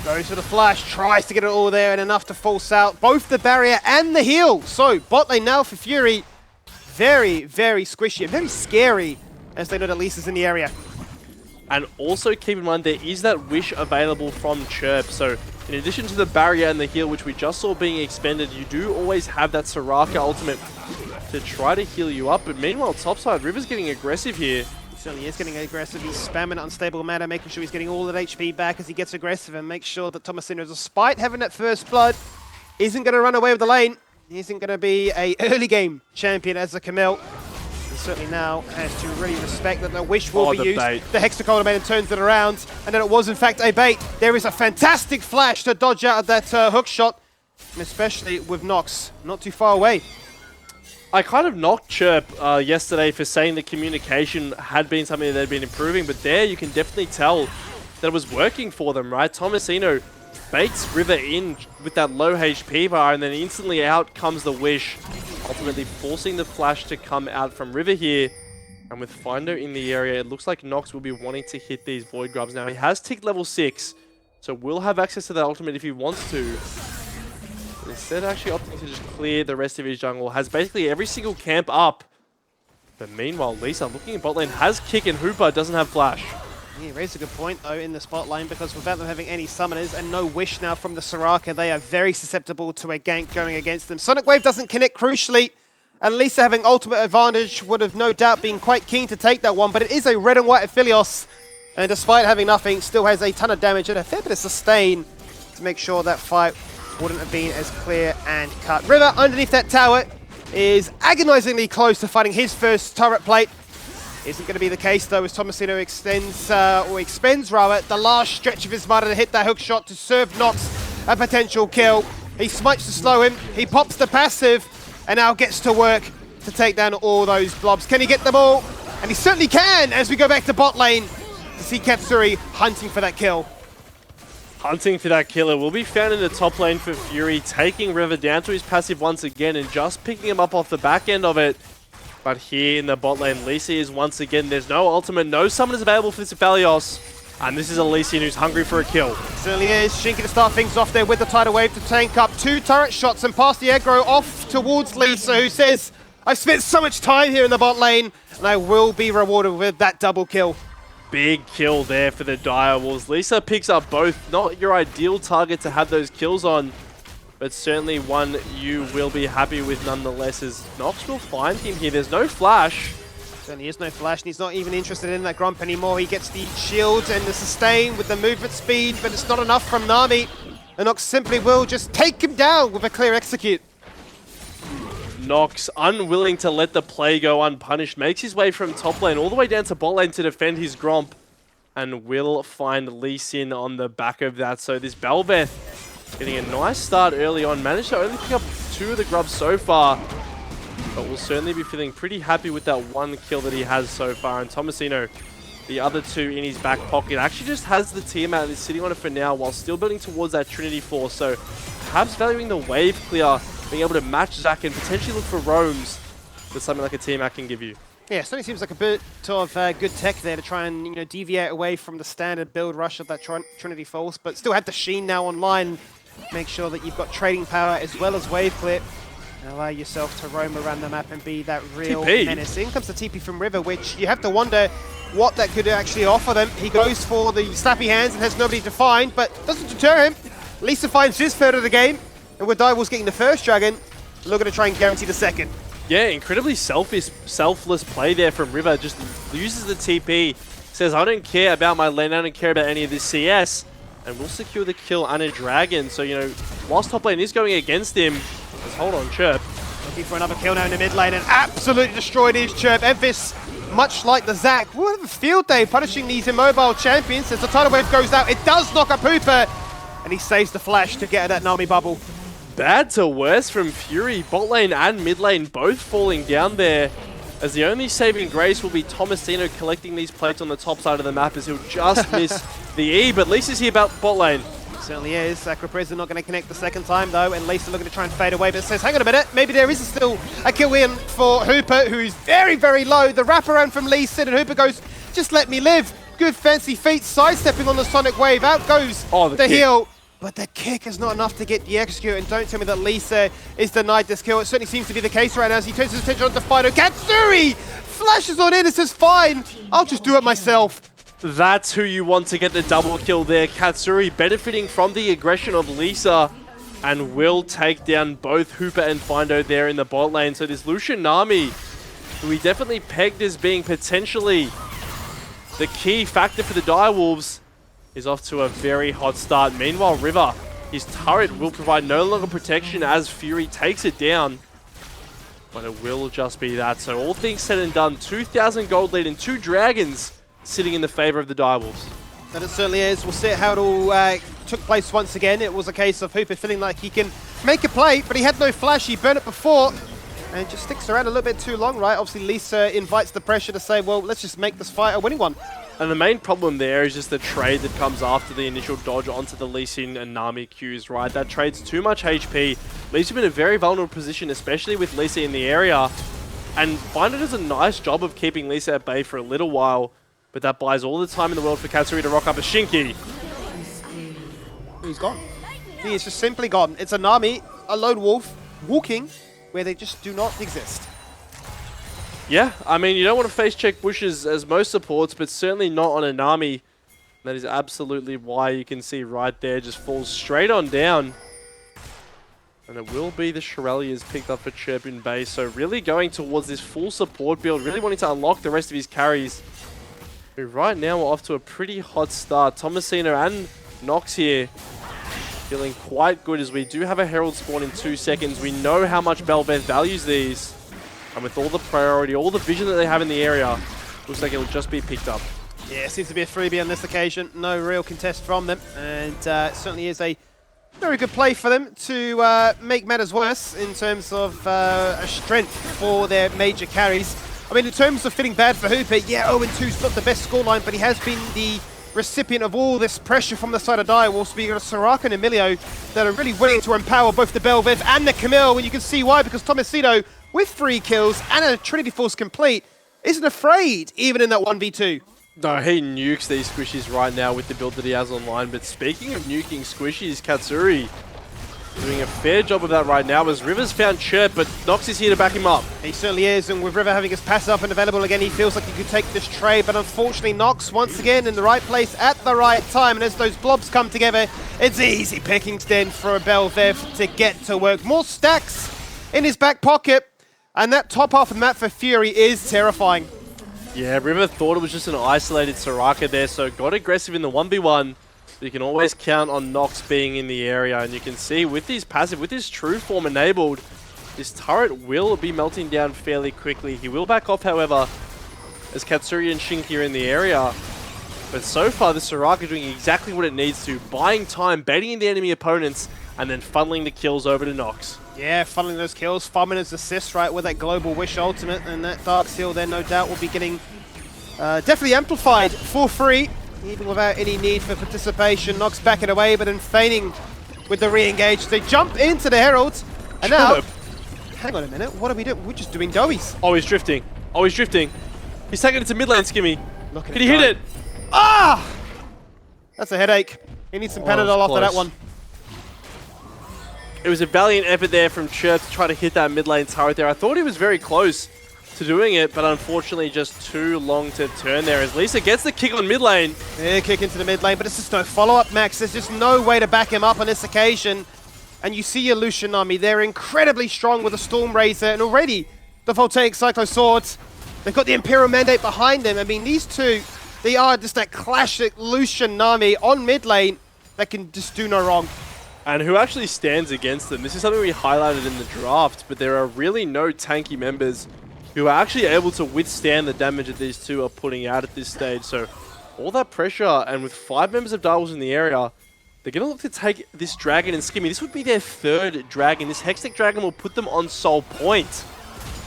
Goes for the flash, tries to get it all there, and enough to force out both the barrier and the heal. So, bot lane now for Fury. Very, very squishy and very scary, as they know that Lisa's in the area. And also keep in mind, there is that wish available from Chirp. So, in addition to the barrier and the heal, which we just saw being expended, you do always have that Soraka ultimate to try to heal you up. But meanwhile, topside, River's getting aggressive here. He certainly is getting aggressive. He's spamming unstable mana, making sure he's getting all that HP back as he gets aggressive, and makes sure that Tomasino, despite having that first blood, isn't going to run away with the lane. He isn't going to be a early game champion as a Camille. He certainly now has to really respect that the wish will be used. Bait. The Hexagon Maiden turns it around, and then it was in fact a bait. There is a fantastic flash to dodge out of that hook shot, and especially with Nox not too far away. I kind of knocked Chirp yesterday for saying the communication had been something that they'd been improving, but there you can definitely tell that it was working for them, right? Tomasino baits River in with that low HP bar, and then instantly out comes the wish, ultimately forcing the flash to come out from River here. And with Findo in the area, it looks like Nox will be wanting to hit these Void Grubs. Now, he has ticked level 6, so will have access to that ultimate if he wants to. But instead, actually opting to just clear the rest of his jungle, has basically every single camp up. But meanwhile, Lisa, looking at bot lane, has kick, and Hooper doesn't have flash. Yeah, he raised a good point, though, in the spot lane, because without them having any summoners and no wish now from the Soraka, they are very susceptible to a gank going against them. Sonic Wave doesn't connect crucially, And Lisa having ultimate advantage would have no doubt been quite keen to take that one, but it is a red and white Aphelios. And despite having nothing, still has a ton of damage and a fair bit of sustain to make sure that fight wouldn't have been as clear and cut. River underneath that tower is agonizingly close to finding his first turret plate. Isn't going to be the case though, as Tomasino expends the last stretch of his mana to hit that hook shot to serve Nox a potential kill. He smites to slow him, he pops the passive, and now gets to work to take down all those blobs. Can he get them all? And he certainly can, as we go back to bot lane to see Katsuri hunting for that kill. Hunting for that killer will be found in the top lane for Fury, taking River down to his passive once again and just picking him up off the back end of it. But here in the bot lane, Lee Sin is once again, there's no ultimate, no summoners available for this Aphelios. And this is a Lee Sin who's hungry for a kill. Certainly is. Shinky to start things off there with the tidal wave to tank up 2 turret shots and pass the aggro off towards Lisa, who says, I've spent so much time here in the bot lane, and I will be rewarded with that double kill. Big kill there for the Direwolves. Lisa picks up both. Not your ideal target to have those kills on, but certainly one you will be happy with nonetheless, as Nox will find him here. There's no flash. Certainly is no flash, and he's not even interested in that Grump anymore. He gets the shield and the sustain with the movement speed, but it's not enough from Nami. And Nox simply will just take him down with a clear execute. Nox, unwilling to let the play go unpunished, makes his way from top lane all the way down to bot lane to defend his Gromp, and will find Lee Sin on the back of that. So this Belveth getting a nice start early on, managed to only pick up 2 of the grubs so far, but will certainly be feeling pretty happy with that 1 kill that he has so far. And Tomasino, the other 2 in his back pocket, actually just has the team out and is sitting on it for now while still building towards that Trinity Force. So perhaps valuing the wave clear, being able to match Zac and potentially look for roams with something like a team can give you. Yeah, it certainly seems like a bit of good tech there to try and deviate away from the standard build rush of that Trinity Force, but still have the Sheen now online. Make sure that you've got trading power as well as wave clip. And allow yourself to roam around the map and be that real TP. menace. In comes the TP from River, which you have to wonder what that could actually offer them. He goes for the slappy hands and has nobody to find, but doesn't deter him. Lisa finds his third of the game, and with Direwolves getting the first dragon, looking to try and guarantee the second. Yeah, incredibly selfless play there from River. Just uses the TP, says, I don't care about my lane, I don't care about any of this CS, and will secure the kill and a dragon. So, whilst top lane is going against him, let's hold on, Chirp. Looking for another kill now in the mid lane, and absolutely destroyed his Chirp. Emphis, much like the Zac, what a field day punishing these immobile champions. As the tidal wave goes out, it does knock up Hooper, and he saves the flash to get at that Nami bubble. Bad to worse from Fury. Bot lane and mid lane both falling down there, as the only saving grace will be Tomasino collecting these plates on the top side of the map, as he'll just miss the E. But Lisa's here about bot lane. Certainly is. Sacriprison not going to connect the second time though, and Lisa looking to try and fade away, but says, hang on a minute, maybe there is still a kill in for Hooper, who's very, very low. The wraparound from Lisa, and Hooper goes, just let me live. Good fancy feet, sidestepping on the Sonic Wave. Out goes the heal. But the kick is not enough to get the execute, and don't tell me that Lisa is denied this kill. It certainly seems to be the case right now as he turns his attention on to Fido. Katsuri flashes on in and says, fine, I'll just do it myself. That's who you want to get the double kill there. Katsuri benefiting from the aggression of Lisa, and will take down both Hooper and Findo there in the bot lane. So this Lucian Nami, who we definitely pegged as being potentially the key factor for the Direwolves, is off to a very hot start. Meanwhile, River, his turret will provide no longer protection as Fury takes it down. But it will just be that. So all things said and done, 2,000 gold lead and 2 dragons sitting in the favor of the Direwolves. And it certainly is. We'll see how it all took place once again. It was a case of Hooper feeling like he can make a play, but he had no flash. He burned it before, and just sticks around a little bit too long, right? Obviously, Lisa invites the pressure to say, well, let's just make this fight a winning one. And the main problem there is just the trade that comes after the initial dodge onto the Lee Sin and Nami Qs, right? That trade's too much HP. Leaves him in a very vulnerable position, especially with Lisa in the area. And Finder does a nice job of keeping Lisa at bay for a little while, but that buys all the time in the world for Katsuri to rock up a Shinky. He's gone. He is just simply gone. It's a Nami, a lone wolf, walking where they just do not exist. Yeah, I mean, you don't want to face check bushes as most supports, but certainly not on a Nami. That is absolutely why you can see right there just falls straight on down. And it will be the Shirelias picked up for Chirp in base. So really going towards this full support build, really wanting to unlock the rest of his carries. Who right now are off to a pretty hot start. Tomasino and Nox here feeling quite good as we do have a Herald spawn in 2 seconds. We know how much Belveth values these. And with all the priority, all the vision that they have in the area, looks like it'll just be picked up. Yeah, seems to be a freebie on this occasion. No real contest from them. And it certainly is a very good play for them to make matters worse in terms of a strength for their major carries. I mean, in terms of feeling bad for Hooper, yeah, 0-2 is not the best scoreline, but he has been the recipient of all this pressure from the side of Direwolves. We got Soraka and Emilio that are really willing to empower both the Belveth and the Camille, and you can see why, because Tomasino, with 3 kills and a Trinity Force complete, isn't afraid, even in that 1v2. No, he nukes these squishies right now with the build that he has online. But speaking of nuking squishies, Katsuri doing a fair job of that right now as Rivers found Chirp, but Nox is here to back him up. He certainly is, and with River having his pass up and available again, he feels like he could take this trade, but unfortunately Nox once again in the right place at the right time, and as those blobs come together, it's easy pickings then for a Belveth to get to work. More stacks in his back pocket, and that top half of the map for Fury is terrifying. Yeah, River thought it was just an isolated Soraka there, so got aggressive in the 1v1. You can always count on Nox being in the area, and you can see with his passive, with his true form enabled, this turret will be melting down fairly quickly. He will back off, however, as Katsuri and Shinki are in the area. But so far, the Soraka doing exactly what it needs to, buying time, baiting in the enemy opponents, and then funneling the kills over to Nox. Yeah, funneling those kills, 5 minutes assist, right, with that Global Wish ultimate, and that Dark Seal then no doubt will be getting definitely amplified for free. Even without any need for participation. Nox backing away, but then feigning with the re-engage. They jump into the Heralds, and now... Hang on a minute, what are we doing? We're just doing doughies. Oh, he's drifting. Oh, he's drifting. He's taking it to mid lane, Skimmy. Can he hit it? Ah! That's a headache. He needs some Panadol after that one. It was a valiant effort there from Chirp to try to hit that mid lane turret there. I thought he was very close to doing it, but unfortunately just too long to turn there as Lisa gets the kick on mid lane. Yeah, kick into the mid lane, but it's just no follow-up, Max. There's just no way to back him up on this occasion. And you see your Lucian army, they're incredibly strong with the Storm Razor, and already the Voltaic Cyclo Swords. They've got the Imperial Mandate behind them. I mean, these two, they are just that classic Lucian army on mid lane that can just do no wrong. And who actually stands against them? This is something we highlighted in the draft, but there are really no tanky members who are actually able to withstand the damage that these two are putting out at this stage. So all that pressure, and with 5 members of Direwolves in the area, they're going to look to take this dragon and Skimmy. This would be their 3rd dragon. This Hextech dragon will put them on Soul Point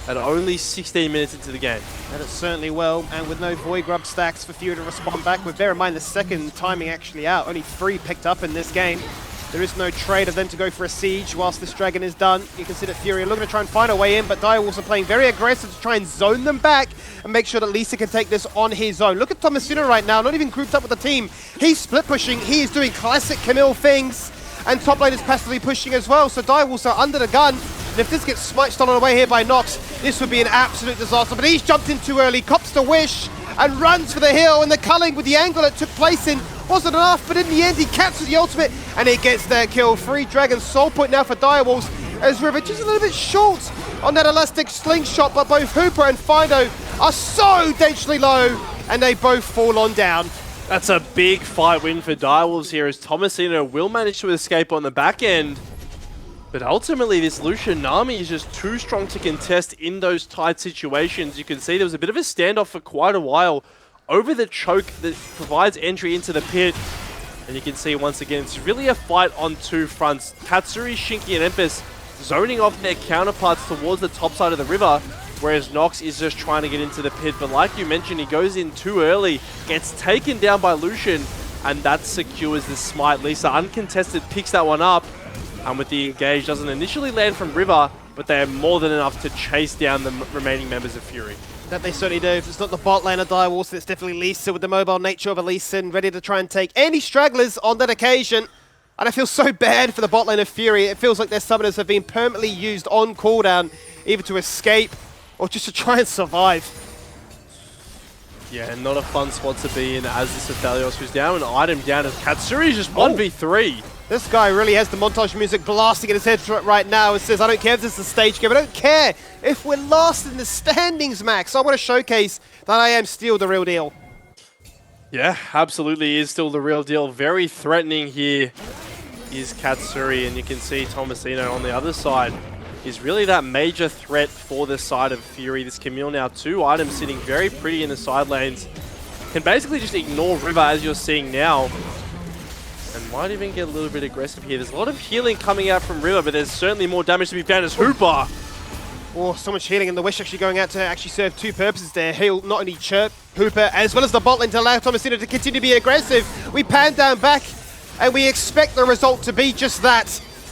at only 16 minutes into the game. That is certainly well, and with no Void Grub stacks for Fury to respond back with, bear in mind the second timing actually out, only 3 picked up in this game. There is no trade of them to go for a siege whilst this dragon is done. You can see that Fury are looking to try and find a way in, but Direwolves are playing very aggressive to try and zone them back and make sure that Lisa can take this on his own. Look at Tomasino right now, not even grouped up with the team. He's split pushing, he is doing classic Camille things, and top lane is passively pushing as well, so Direwolves are under the gun. And if this gets smite on the way here by Nox, this would be an absolute disaster. But he's jumped in too early, cops the wish, and runs for the hill, and the culling with the angle it took place in wasn't enough, but in the end he catches the ultimate and he gets that kill. 3 Dragon Soul Point now for Direwolves as River just a little bit short on that elastic slingshot, but both Hooper and Fido are so dangerously low and they both fall on down. That's a big fight win for Direwolves here as Tomasino will manage to escape on the back end. But ultimately this Lucian Nami is just too strong to contest in those tight situations. You can see there was a bit of a standoff for quite a while over the choke that provides entry into the pit. And you can see once again, it's really a fight on 2 fronts. Katsuri, Shinki and Empus zoning off their counterparts towards the top side of the river, whereas Nox is just trying to get into the pit. But like you mentioned, he goes in too early, gets taken down by Lucian, and that secures the smite. Lisa, uncontested, picks that one up, and with the engage, doesn't initially land from River, but they are more than enough to chase down the remaining members of Fury. That they certainly do. If it's not the bot lane of Direwolves, it's definitely Lisa with the mobile nature of a Lee Sin, ready to try and take any stragglers on that occasion. And I feel so bad for the bot lane of Fury. It feels like their summoners have been permanently used on cooldown, either to escape or just to try and survive. Yeah, not a fun spot to be in as this Athalios who's down an item down as Katsuri's just 1v3. This guy really has the montage music blasting in his head right now and says, I don't care if this is a stage game, I don't care if we're last in the standings, Max. I want to showcase that I am still the real deal. Yeah, absolutely is still the real deal. Very threatening here is Katsuri, and you can see Tomasino on the other side is really that major threat for the side of Fury. This Camille now 2 items sitting very pretty in the side lanes. Can basically just ignore River as you're seeing now. And might even get a little bit aggressive here. There's a lot of healing coming out from River, but there's certainly more damage to be found as Hooper. Oh, so much healing, and the Wish actually going out to actually serve 2 purposes there. Heal not only Chirp, Hooper, as well as the bot lane to allow Tomasino to continue to be aggressive. We pan down back, and we expect the result to be just that.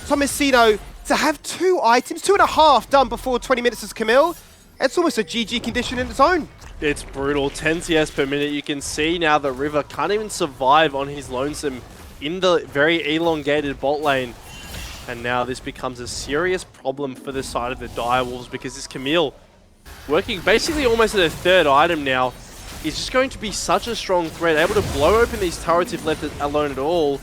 Tomasino to have 2 items, 2.5 done before 20 minutes as Camille. It's almost a GG condition in its own. It's brutal. 10 CS per minute. You can see now that River can't even survive on his lonesome in the very elongated bot lane. And now this becomes a serious problem for the side of the Direwolves, because this Camille, working basically almost at a 3rd item now, is just going to be such a strong threat, able to blow open these turrets if left alone at all.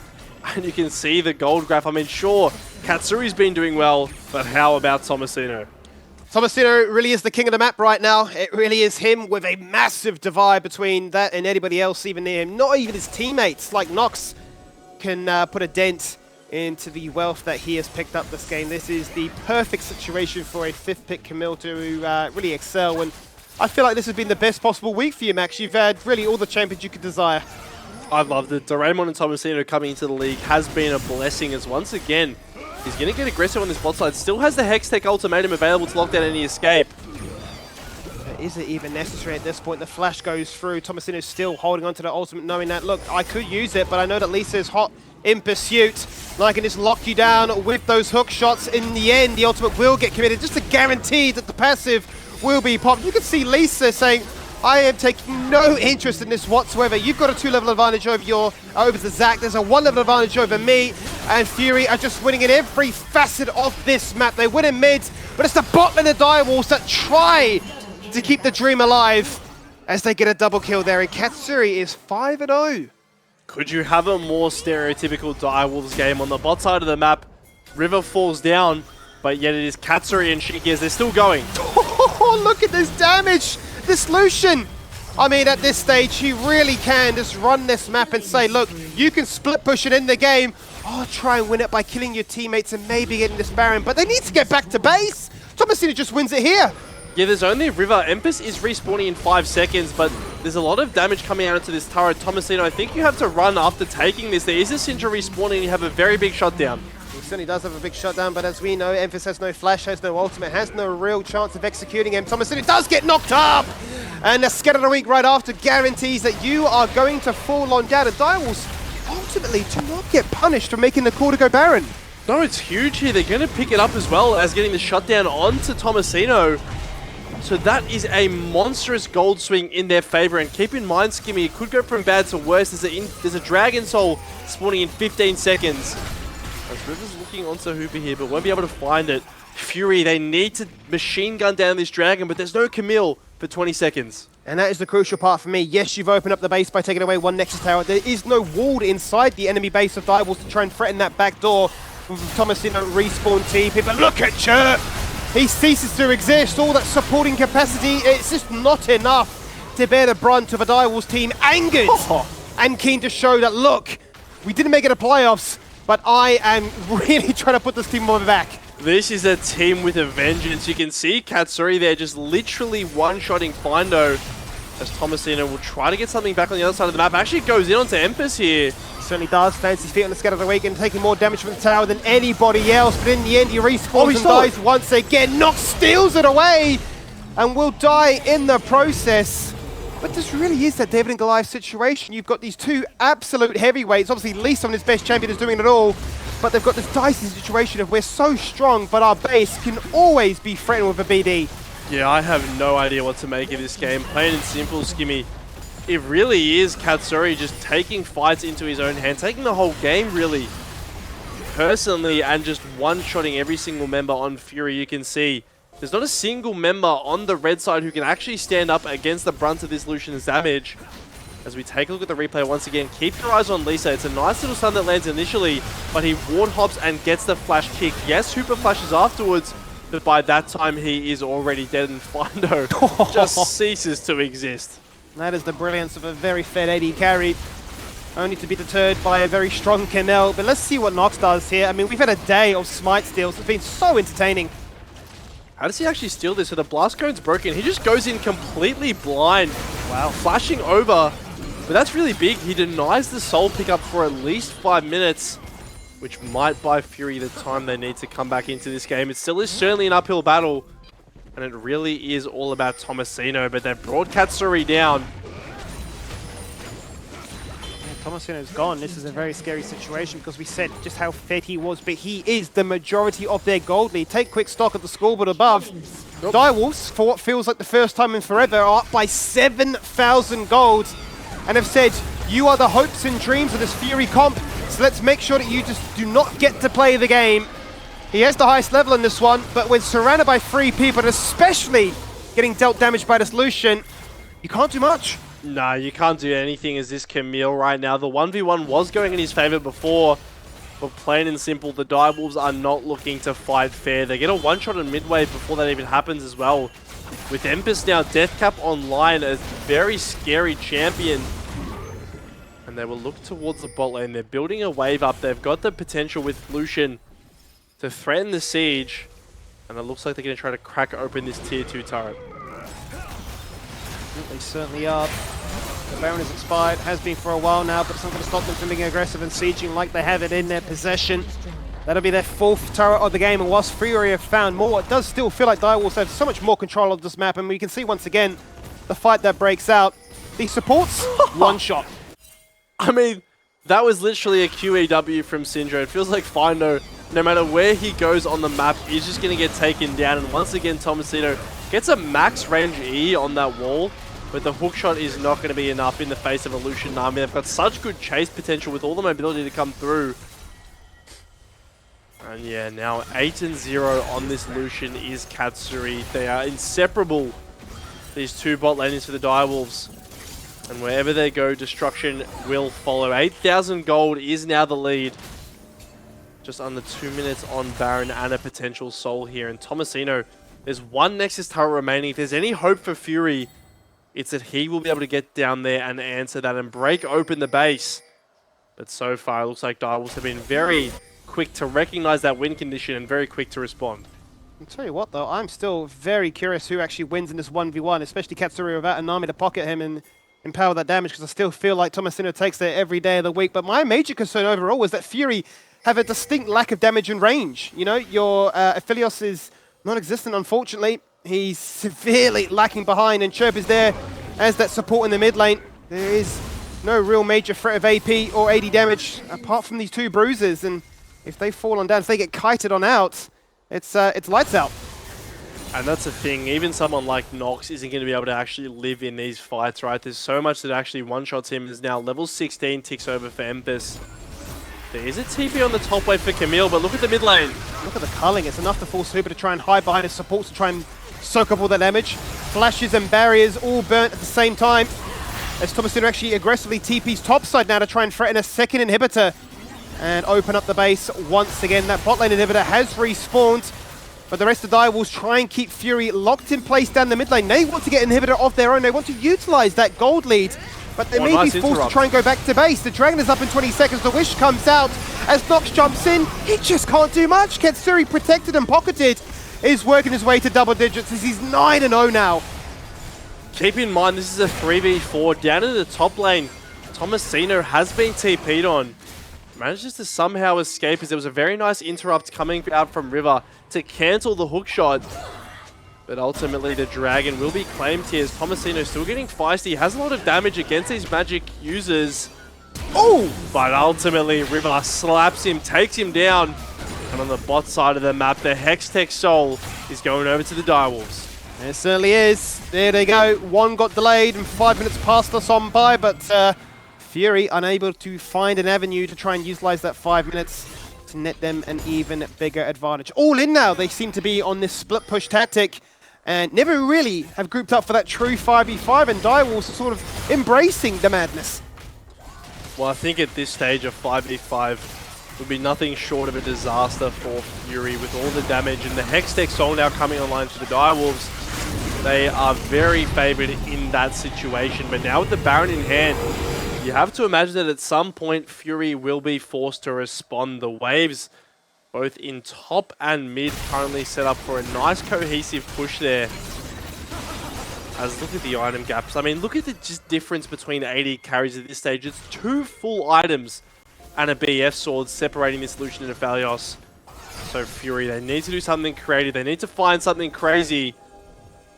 And you can see the gold graph. I mean, sure, Katsuri's been doing well, but how about Tomasino? Tomasino really is the king of the map right now. It really is him, with a massive divide between that and anybody else even near him. Not even his teammates like Nox can put a dent into the wealth that he has picked up this game. This is the perfect situation for a 5th pick Camille to really excel, and I feel like this has been the best possible week for you, Max. You've had really all the champions you could desire. I loved it. Doraemon and Tomasino coming into the league has been a blessing, as once again, he's going to get aggressive on this bot side. Still has the Hextech ultimatum available to lock down any escape. Is it even necessary at this point? The flash goes through. Tomasino's still holding on to the ultimate, knowing that, look, I could use it, but I know that Lisa is hot in pursuit. And I can just lock you down with those hook shots. In the end, the ultimate will get committed, just to guarantee that the passive will be popped. You can see Lisa saying, I am taking no interest in this whatsoever. You've got a 2-level advantage over the Zac. There's a 1-level advantage over me. And Fury are just winning in every facet of this map. They win in mid, but it's the bot lane of Direwolves that try to keep the dream alive as they get a double kill there. And Katsuri is 5-0. Could you have a more stereotypical Direwolves game on the bot side of the map? River falls down, but yet it is Katsuri and Shiki as they're still going. Oh, look at this damage! This Lucian! I mean, at this stage, he really can just run this map and say, look, you can split push it in the game. Oh, try and win it by killing your teammates and maybe getting this Baron, but they need to get back to base. Tomasino just wins it here. Yeah, there's only River. Empus is respawning in 5 seconds, but there's a lot of damage coming out into this turret. Tomasino, I think you have to run after taking this. There is a Syndra respawning, and you have a very big shutdown. He certainly does have a big shutdown, but as we know, Emphasis has no flash, has no ultimate, has no real chance of executing him. Tomasino does get knocked up! And the Scatter of the Week right after guarantees that you are going to fall on down. And Direwolves ultimately do not get punished for making the call to go Baron. No, it's huge here. They're going to pick it up as well as getting the shutdown onto Tomasino. So that is a monstrous gold swing in their favor. And keep in mind, Skimmy, it could go from bad to worse. There's a Dragon Soul spawning in 15 seconds. As River's looking onto Hooper here, but won't be able to find it. Fury, they need to machine gun down this Dragon, but there's no Camille for 20 seconds. And that is the crucial part for me. Yes, you've opened up the base by taking away one Nexus Tower. There is no walled inside the enemy base of Direwolves to try and threaten that back door. Tomasino respawn TP, but look at Chirp! He ceases to exist. All that supporting capacity, it's just not enough to bear the brunt of a Direwolves team angered and keen to show that, look, we didn't make it to playoffs, but I am really trying to put this team on my back. This is a team with a vengeance. You can see Katsuri there just literally one-shotting Findo as Tomasino will try to get something back on the other side of the map. Actually goes in onto Empus here. Certainly does. Fancy feet on the Scatter of the Week and taking more damage from the tower than anybody else. But in the end, he respawns and dies once again. Nox steals it away and will die in the process. But this really is that David and Goliath situation. You've got these 2 absolute heavyweights. Obviously, Lee, on his best champion, is doing it all. But they've got this dicey situation of we're so strong, but our base can always be threatened with a BD. Yeah, I have no idea what to make of this game. Plain and simple, Skimmy. It really is Katsuri just taking fights into his own hand, taking the whole game really personally and just one-shotting every single member on Fury. You can see there's not a single member on the red side who can actually stand up against the brunt of this Lucian's damage. As we take a look at the replay once again, keep your eyes on Lisa. It's a nice little stun that lands initially, but he ward hops and gets the flash kick. Yes, Hooper flashes afterwards, but by that time he is already dead, and Findo just ceases to exist. That is the brilliance of a very fed AD carry, only to be deterred by a very strong Canel. But let's see what Nox does here. I mean, we've had a day of smite steals. It's been so entertaining. How does he actually steal this? So the blast cone's broken. He just goes in completely blind. Wow. Flashing over. But that's really big. He denies the soul pickup for at least 5 minutes, which might buy Fury the time they need to come back into this game. It still is certainly an uphill battle, and it really is all about Tomasino, but they've brought Katsuri down. Tomasino's gone. This is a very scary situation because we said just how fed he was, but he is the majority of their gold lead. Take quick stock of the scoreboard above. Direwolves, for what feels like the first time in forever, are up by 7,000 gold and have said, you are the hopes and dreams of this Fury comp, so let's make sure that you just do not get to play the game. He has the highest level in this one, but when surrounded by 3 people, and especially getting dealt damage by this Lucian, you can't do much. Nah, you can't do anything as this Camille right now. The 1v1 was going in his favor before, but plain and simple, the Direwolves are not looking to fight fair. They get a one-shot in mid-wave before that even happens as well. With Empus now, Deathcap online, a very scary champion. And they will look towards the bot lane. They're building a wave up. They've got the potential with Lucian to threaten the siege. And it looks like they're going to try to crack open this tier 2 turret. They certainly are. The Baron is expired, has been for a while now, but it's not going to stop them from being aggressive and sieging like they have it in their possession. That'll be their 4th turret of the game, and whilst Fury have found more, it does still feel like Direwolves have so much more control of this map, and we can see once again the fight that breaks out. These supports, one shot. I mean, that was literally a QEW from Syndra. It feels like Findo, no matter where he goes on the map, is just going to get taken down, and once again, Tomasino gets a max range E on that wall, but the hookshot is not going to be enough in the face of a Lucian army. They've got such good chase potential with all the mobility to come through. And yeah, now 8-0 on this Lucian is Katsuri. They are inseparable, these 2 bot laners for the Direwolves. And wherever they go, destruction will follow. 8,000 gold is now the lead. Just under 2 minutes on Baron and a potential soul here. And Tomasino, there's 1 Nexus turret remaining. If there's any hope for Fury, it's that he will be able to get down there and answer that and break open the base. But so far, it looks like Direwolves have been very quick to recognize that win condition and very quick to respond. I'll tell you what, though, I'm still very curious who actually wins in this 1v1, especially Katsuri without an army to pocket him and empower that damage, because I still feel like Tomasino takes it every day of the week. But my major concern overall was that Fury have a distinct lack of damage and range. You know, your Aphelios is non-existent, unfortunately. He's severely lacking behind, and Chirp is there as that support in the mid lane. There is no real major threat of AP or AD damage apart from these 2 bruises, and if they fall on down, if they get kited on out, it's lights out. And that's the thing, even someone like Nox isn't going to be able to actually live in these fights, right? There's so much that actually one-shots him. Is now level 16 ticks over for Empus. There is a TP on the top wave for Camille, but look at the mid lane. Look at the culling. It's enough to force Hooper to try and hide behind his supports to try and soak up all that damage. Flashes and barriers all burnt at the same time, as Tomasino actually aggressively TP's topside now to try and threaten a second inhibitor and open up the base once again. That bot lane inhibitor has respawned, but the rest of the Direwolves try and keep Fury locked in place down the mid lane. They want to get an inhibitor of their own. They want to utilize that gold lead, but they may nice be forced interrupt. to try and go back to base. The Dragon is up in 20 seconds. The Wish comes out as Nox jumps in. He just can't do much. Katsuri, protected and pocketed, is working his way to double digits as he's 9-0 now. Keep in mind, this is a 3v4 down in the top lane. Tomasino has been TP'd on. Manages to somehow escape as there was a very nice interrupt coming out from River to cancel the hookshot. But ultimately the Dragon will be claimed here as Tomasino still getting feisty. Has a lot of damage against these magic users. Oh! But ultimately River slaps him, takes him down. And on the bot side of the map, the Hextech Soul is going over to the Direwolves. It certainly is. There they go. 1 got delayed and 5 minutes passed us on by, but Fury unable to find an avenue to try and utilize that 5 minutes to net them an even bigger advantage. All in now, they seem to be on this split push tactic. and never really have grouped up for that true 5v5, and Direwolves are sort of embracing the madness. Well, I think at this stage of 5v5 would be nothing short of a disaster for Fury with all the damage and the Hextech Soul now coming online for the Direwolves. They are very favored in that situation, but now with the Baron in hand, you have to imagine that at some point Fury will be forced to respond. The waves, both in top and mid, currently set up for a nice cohesive push there. As look at the item gaps. I mean, look at the just difference between AD carries at this stage. It's 2 full items and a BF sword separating this Lucian and Aphelios. So Fury, they need to do something creative. They need to find something crazy.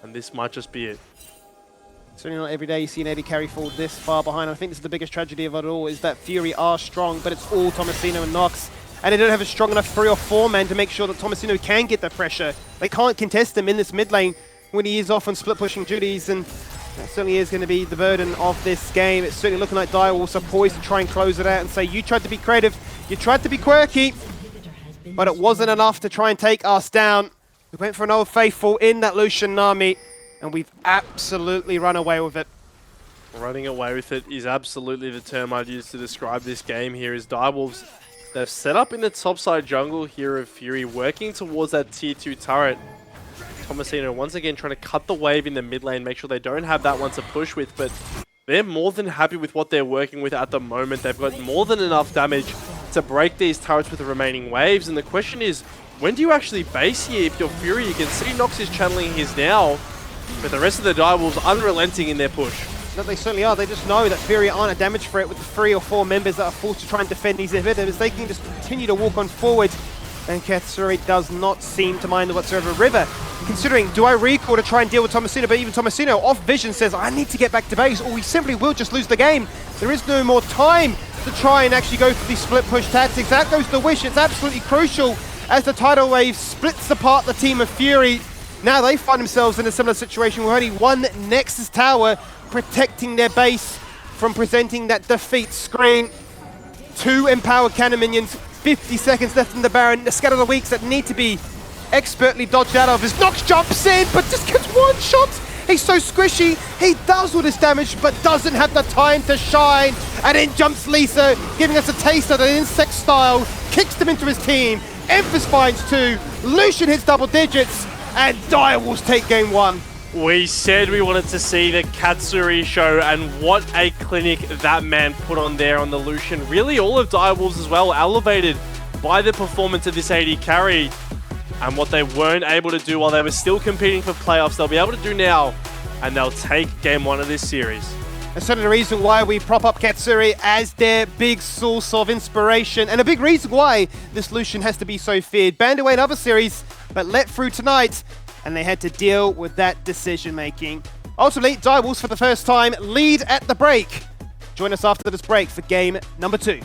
And this might just be it. Certainly not every day you see an AD carry fall this far behind. I think this is the biggest tragedy of it all, is that Fury are strong, but it's all Tomasino and Nox. And they don't have a strong enough 3 or 4 man to make sure that Tomasino can get the pressure. They can't contest him in this mid lane when he is off on split pushing duties, and that certainly is going to be the burden of this game. It's certainly looking like Direwolves are poised to try and close it out and say, you tried to be creative, you tried to be quirky, but it wasn't enough to try and take us down. We went for an Old Faithful in that Lucian Nami, and we've absolutely run away with it. Running away with it is absolutely the term I'd use to describe this game here. Is Direwolves, they've set up in the topside jungle here of Fury, working towards that tier 2 turret. Tomasino once again trying to cut the wave in the mid lane, make sure they don't have that one to push with, but they're more than happy with what they're working with at the moment. They've got more than enough damage to break these turrets with the remaining waves, and the question is, when do you actually base here if you're Fury? You can see Nox is channeling his now, but the rest of the Direwolves unrelenting in their push. No, they certainly are. They just know that Fury aren't a damage threat with the 3 or 4 members that are forced to try and defend these inhibitors. They can just continue to walk on forward, and Katsuri does not seem to mind whatsoever. River, considering, do I recall to try and deal with Tomasino? But even Tomasino, off vision, says, I need to get back to base, or we simply will just lose the game. There is no more time to try and actually go for these split push tactics. That goes the wish. It's absolutely crucial as the tidal wave splits apart the team of Fury. Now they find themselves in a similar situation with only one Nexus tower protecting their base from presenting that defeat screen. 2 empowered cannon minions, 50 seconds left in the Baron. The Scatter the Weaks that need to be expertly dodged out of as Nox jumps in, but just gets one shot. He's so squishy. He does all this damage, but doesn't have the time to shine. And in jumps Lisa, giving us a taste of an insect style, kicks them into his team. Emphas finds 2, Lucian hits double digits, and Direwolves take game 1. We said we wanted to see the Katsuri show, and what a clinic that man put on there on the Lucian. Really all of Direwolves as well, elevated by the performance of this AD carry. And what they weren't able to do while they were still competing for playoffs, they'll be able to do now, and they'll take game 1 of this series. That's certainly the reason why we prop up Katsuri as their big source of inspiration, and a big reason why this Lucian has to be so feared. Banned away in other series, but let through tonight, and they had to deal with that decision making. Ultimately, Direwolves for the first time lead at the break. Join us after this break for game number 2.